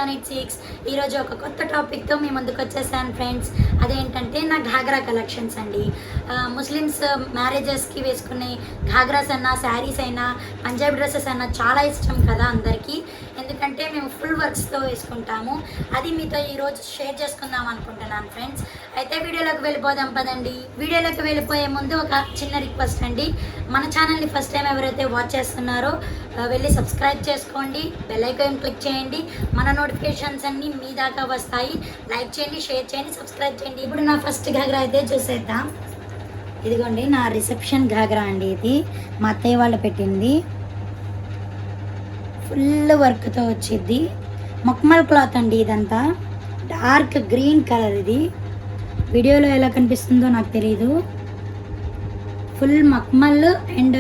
786 ఈరోజు ఒక కొత్త టాపిక్తో మీ ముందుకు వచ్చేసాను ఫ్రెండ్స్. అదేంటంటే నా ఘాగ్రా కలెక్షన్స్ అండి. ముస్లిమ్స్ మ్యారేజెస్కి వేసుకునే ఘాగ్రాస్ అన్నా, శారీస్ అయినా, పంజాబీ డ్రెస్సెస్ అన్నా చాలా ఇష్టం కదా అందరికీ. ఎందుకంటే మేము ఫుల్ వర్క్స్తో వేసుకుంటాము. అది మీతో ఈరోజు షేర్ చేసుకుందాం అనుకుంటున్నాను ఫ్రెండ్స్. అయితే వీడియోలోకి వెళ్ళిపోదాం పదండి. వీడియోలోకి వెళ్ళిపోయే ముందు ఒక చిన్న రిక్వెస్ట్ అండి. మన ఛానల్ని ఫస్ట్ టైం ఎవరైతే వాచ్ చేస్తున్నారో వెళ్ళి సబ్స్క్రైబ్ చేసుకోండి, బెల్ ఐకాన్ క్లిక్ చేయండి. మన నోటిఫికేషన్స్ అన్నీ మీ దాకా వస్తాయి. లైక్ చేయండి, షేర్ చేయండి, సబ్స్క్రైబ్ చేయండి. ఇప్పుడు నా ఫస్ట్ ఘాగ్రా అయితే చూసేద్దాం. ఇదిగోండి నా రిసెప్షన్ ఘాగ్రా అండి. ఇది మా అత్తయ్య వాళ్ళు పెట్టింది. ఫుల్ వర్క్తో వచ్చింది. మక్మల్ క్లాత్ అండి ఇదంతా. Dark green colour. ఇది వీడియోలో ఎలా కనిపిస్తుందో నాకు తెలీదు. ఫుల్ మక్మల్ and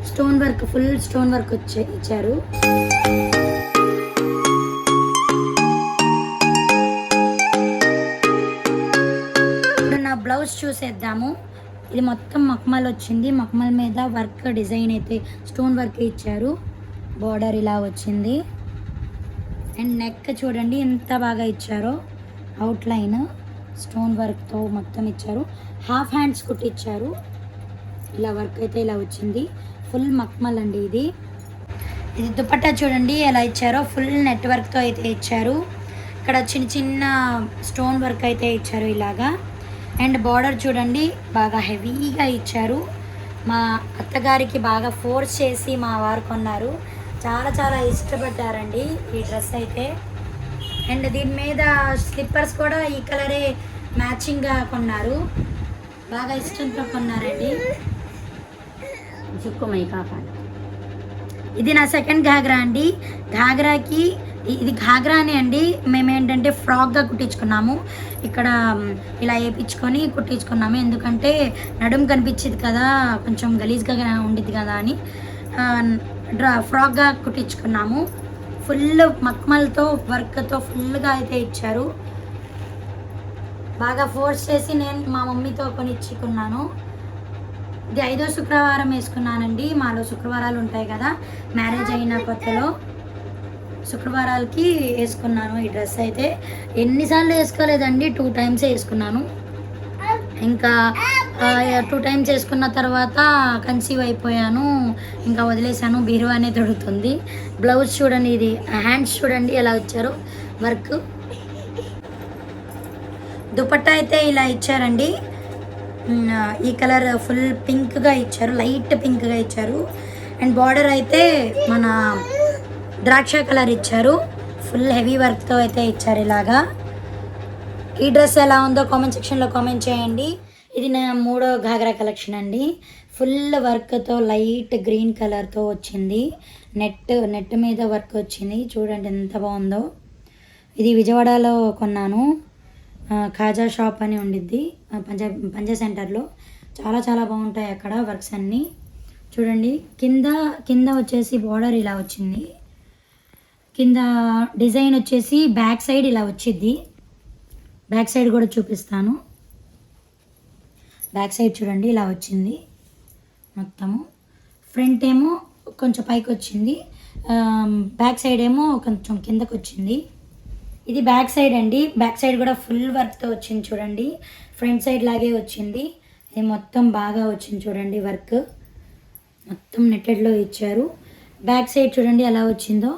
stone work, full stone work ఇచ్చారు. ఇప్పుడు నా బ్లౌజ్ చూసేద్దాము. ఇది మొత్తం మక్మల్ వచ్చింది. మక్మల్ మీద వర్క్ డిజైన్ అయితే స్టోన్ వర్క్ ఇచ్చారు. బార్డర్ ఇలా వచ్చింది. అండ్ నెక్ చూడండి ఎంత బాగా ఇచ్చారో. అవుట్లైన్ స్టోన్ వర్క్తో మొత్తం ఇచ్చారు. హాఫ్ హ్యాండ్స్ కుట్టిచ్చారు. ఇలా వర్క్ అయితే ఇలా వచ్చింది. ఫుల్ మక్మల్ అండి ఇది. ఇది దుపట్టా చూడండి ఎలా ఇచ్చారో. ఫుల్ నెట్ వర్క్తో అయితే ఇచ్చారు. ఇక్కడ చిన్న చిన్న స్టోన్ వర్క్ అయితే ఇచ్చారు ఇలాగా. అండ్ బార్డర్ చూడండి బాగా హెవీగా ఇచ్చారు. మా అత్తగారికి బాగా ఫోర్స్ చేసి మా వారు కొన్నారు. చాలా చాలా ఇష్టపడ్డారండి ఈ డ్రెస్ అయితే. అండ్ దీని మీద స్లిప్పర్స్ కూడా ఈ కలరే మ్యాచింగ్గా కొన్నారు. బాగా ఇష్టంతో కొన్నారండి. ఇది నా సెకండ్ ఘాగ్రా అండి. ఘాగ్రాకి ఇది ఘాగ్రానే అండి. మేమేంటంటే ఫ్రాక్గా కుట్టించుకున్నాము. ఇక్కడ ఇలా వేయించుకొని కుట్టించుకున్నాము. ఎందుకంటే నడుము కనిపించేది కదా, కొంచెం గలీజ్గా ఉండిద్ది కదా అని ఫ్రాక్గా కుట్టించుకున్నాము. ఫుల్ మక్మల్తో వర్క్తో ఫుల్గా అయితే ఇచ్చారు. బాగా ఫోర్స్ చేసి నేను మా మమ్మీతో కొనిచ్చుకున్నాను. ఇది 5వ శుక్రవారం వేసుకున్నానండి. మాలో శుక్రవారాలు ఉంటాయి కదా, మ్యారేజ్ అయిన కొత్తలో శుక్రవారాలకి వేసుకున్నాను ఈ డ్రెస్ అయితే. ఎన్నిసార్లు వేసుకోలేదండి, 2 టైమ్సే వేసుకున్నాను. ఇంకా 2 టైమ్స్ వేసుకున్న తర్వాత కన్సీవ్ అయిపోయాను, ఇంకా వదిలేసాను. బీరువానే దొరుకుతుంది. బ్లౌజ్ చూడండి, ఇది హ్యాండ్స్ చూడండి ఎలా వచ్చారు వర్క్. దుపట్టా అయితే ఇలా ఇచ్చారండి. ఈ కలర్ ఫుల్ పింక్గా ఇచ్చారు, లైట్ పింక్గా ఇచ్చారు. అండ్ బార్డర్ అయితే మన ద్రాక్ష కలర్ ఇచ్చారు. ఫుల్ హెవీ వర్క్తో అయితే ఇచ్చారు ఇలాగా. ఈ డ్రెస్ ఎలా ఉందో కామెంట్ సెక్షన్లో కామెంట్ చేయండి. ఇది నా 3వ ఘాగ్రా కలెక్షన్ అండి. ఫుల్ వర్క్తో లైట్ గ్రీన్ కలర్తో వచ్చింది. నెట్ మీద వర్క్ వచ్చింది. చూడండి ఎంత బాగుందో. ఇది విజయవాడలో కొన్నాను. ఖాజా షాప్ అని ఉండిద్ది పంజా సెంటర్లో. చాలా చాలా బాగుంటాయి అక్కడ వర్క్స్ అన్నీ. చూడండి కింద వచ్చేసి బార్డర్ ఇలా వచ్చింది. కింద డిజైన్ వచ్చేసి బ్యాక్ సైడ్ ఇలా వచ్చిద్ది. బ్యాక్ సైడ్ కూడా చూపిస్తాను. బ్యాక్ సైడ్ చూడండి ఇలా వచ్చింది మొత్తము. ఫ్రంట్ ఏమో కొంచెం పైకి వచ్చింది, బ్యాక్ సైడ్ ఏమో కొంచెం కిందకు వచ్చింది. ఇది బ్యాక్ సైడ్ అండి. బ్యాక్ సైడ్ కూడా ఫుల్ వర్క్తో వచ్చింది చూడండి. ఫ్రంట్ సైడ్ లాగే వచ్చింది. ఇది మొత్తం బాగా వచ్చింది చూడండి వర్క్. మొత్తం నెట్టెడ్లో ఇచ్చారు. బ్యాక్ సైడ్ చూడండి ఎలా వచ్చిందో.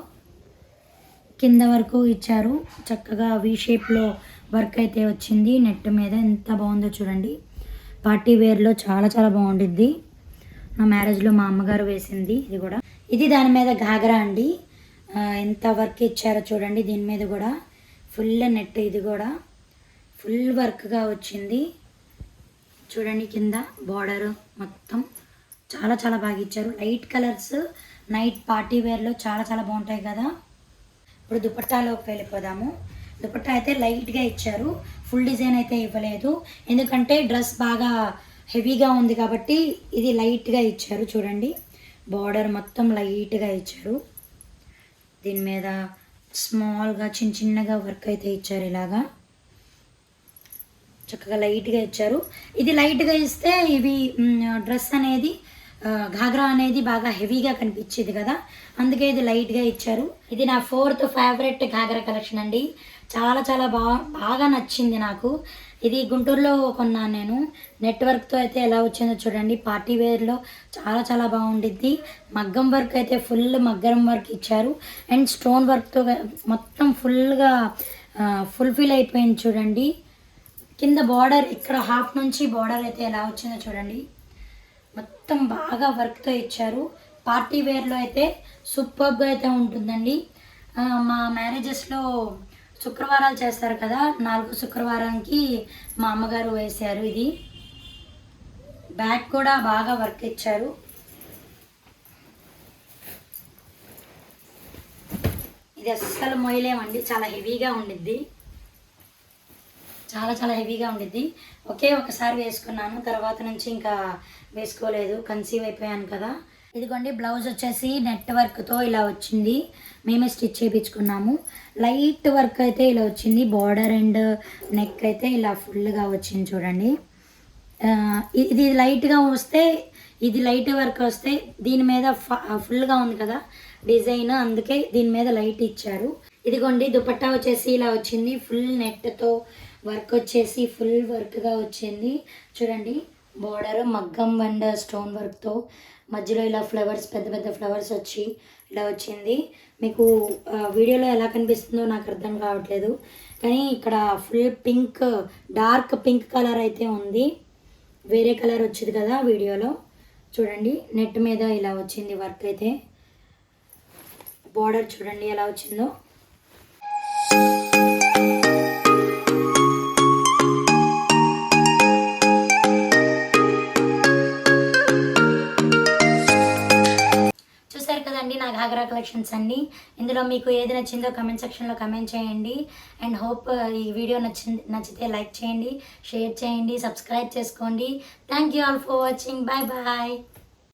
కింద వరకు ఇచ్చారు. చక్కగా వీ షేప్లో వర్క్ అయితే వచ్చింది నెట్ మీద. ఎంత బాగుందో చూడండి. పార్టీ వేర్లో చాలా చాలా బాగుండిద్ది. నా మ్యారేజ్లో మా అమ్మగారు వేసింది ఇది కూడా. ఇది దాని మీద ఘాగ్రా అండి. ఎంత వర్క్ ఇచ్చారో చూడండి. దీని మీద కూడా ఫుల్ నెట్. ఇది కూడా ఫుల్ వర్క్గా వచ్చింది చూడండి. కింద బార్డర్ మొత్తం చాలా చాలా బాగా ఇచ్చారు. లైట్ కలర్స్ నైట్ పార్టీ వేర్లో చాలా చాలా బాగుంటాయి కదా. ఇప్పుడు దుపట్టాలోకి వెళ్ళిపోదాము. దుపట్టా అయితే లైట్గా ఇచ్చారు. ఫుల్ డిజైన్ అయితే ఇవ్వలేదు, ఎందుకంటే డ్రెస్ బాగా హెవీగా ఉంది కాబట్టి ఇది లైట్గా ఇచ్చారు చూడండి. బార్డర్ మొత్తం లైట్గా ఇచ్చారు. దీని మీద స్మాల్గా చిన్నగా వర్క్ అయితే ఇచ్చారు ఇలాగా. చక్కగా లైట్గా ఇచ్చారు. ఇది లైట్గా ఇస్తే ఇవి డ్రెస్ అనేది ఘాగ్రా అనేది బాగా హెవీగా కనిపించేది కదా, అందుకే ఇది లైట్గా ఇచ్చారు. ఇది నా 4th ఫేవరెట్ ఘాగ్రా కలెక్షన్ అండి. చాలా చాలా బాగా నచ్చింది నాకు. ఇది గుంటూరులో కొన్నాను నేను. నెట్వర్క్తో అయితే ఎలా వచ్చిందో చూడండి. పార్టీ వేర్లో చాలా చాలా బాగుండిద్ది. మగ్గం వర్క్ అయితే ఫుల్ మగ్గం వర్క్ ఇచ్చారు. అండ్ స్టోన్ వర్క్తో మొత్తం ఫుల్గా ఫుల్ఫిల్ అయిపోయింది చూడండి. కింద బార్డర్ ఇక్కడ హాఫ్ నుంచి బార్డర్ అయితే ఎలా వచ్చిందో చూడండి. మొత్తం బాగా వర్క్తో ఇచ్చారు. పార్టీ వేర్లో అయితే సూపర్గా అయితే ఉంటుందండి. మా మ్యారేజెస్లో శుక్రవారాలు చేస్తారు కదా, 4 శుక్రవారానికి మా అమ్మగారు వేశారు. ఇది బ్యాక్ కూడా బాగా వర్క్ ఇచ్చారు. ఇది అస్సలు మొయ్యలేమండి, చాలా హెవీగా ఉండిద్ది. చాలా చాలా హెవీగా ఉండిద్ది. ఒకసారి వేసుకున్నాను, తర్వాత నుంచి ఇంకా వేసుకోలేదు, కన్సీవ్ అయిపోయాను కదా. ఇదిగోండి బ్లౌజ్ వచ్చేసి నెట్ వర్క్తో ఇలా వచ్చింది. మేమే స్టిచ్ చేయించుకున్నాము. లైట్ వర్క్ అయితే ఇలా వచ్చింది. బార్డర్ అండ్ నెక్ అయితే ఇలా ఫుల్గా వచ్చింది చూడండి. ఇది లైట్గా వస్తే, ఇది లైట్ వర్క్ వస్తే దీని మీద ఫుల్గా ఉంది కదా డిజైన్, అందుకే దీని మీద లైట్ ఇచ్చారు. ఇదిగోండి దుపట్టా వచ్చేసి ఇలా వచ్చింది. ఫుల్ నెట్తో వర్క్ వచ్చేసి ఫుల్ వర్క్గా వచ్చింది చూడండి. బార్డర్ మగ్గం అండ్ స్టోన్ వర్క్తో మధ్యలో ఇలా ఫ్లవర్స్, పెద్ద పెద్ద ఫ్లవర్స్ వచ్చి ఇలా వచ్చింది. మీకు వీడియోలో ఎలా కనిపిస్తుందో నాకు అర్థం కావట్లేదు, కానీ ఇక్కడ full pink, dark pink colour అయితే ఉంది. వేరే కలర్ వచ్చింది కదా వీడియోలో చూడండి. నెట్ మీద ఇలా వచ్చింది వర్క్ అయితే. బార్డర్ చూడండి ఎలా వచ్చిందో. నా ఘాగ్రా కలెక్షన్స్ అండి. ఇందులో మీకు ఏది నచ్చిందో కమెంట్ సెక్షన్లో కమెంట్ చేయండి. అండ్ హోప్ ఈ వీడియో నచ్చితే లైక్ చేయండి, షేర్ చేయండి, సబ్స్క్రైబ్ చేసుకోండి. Thank you all for watching. Bye bye.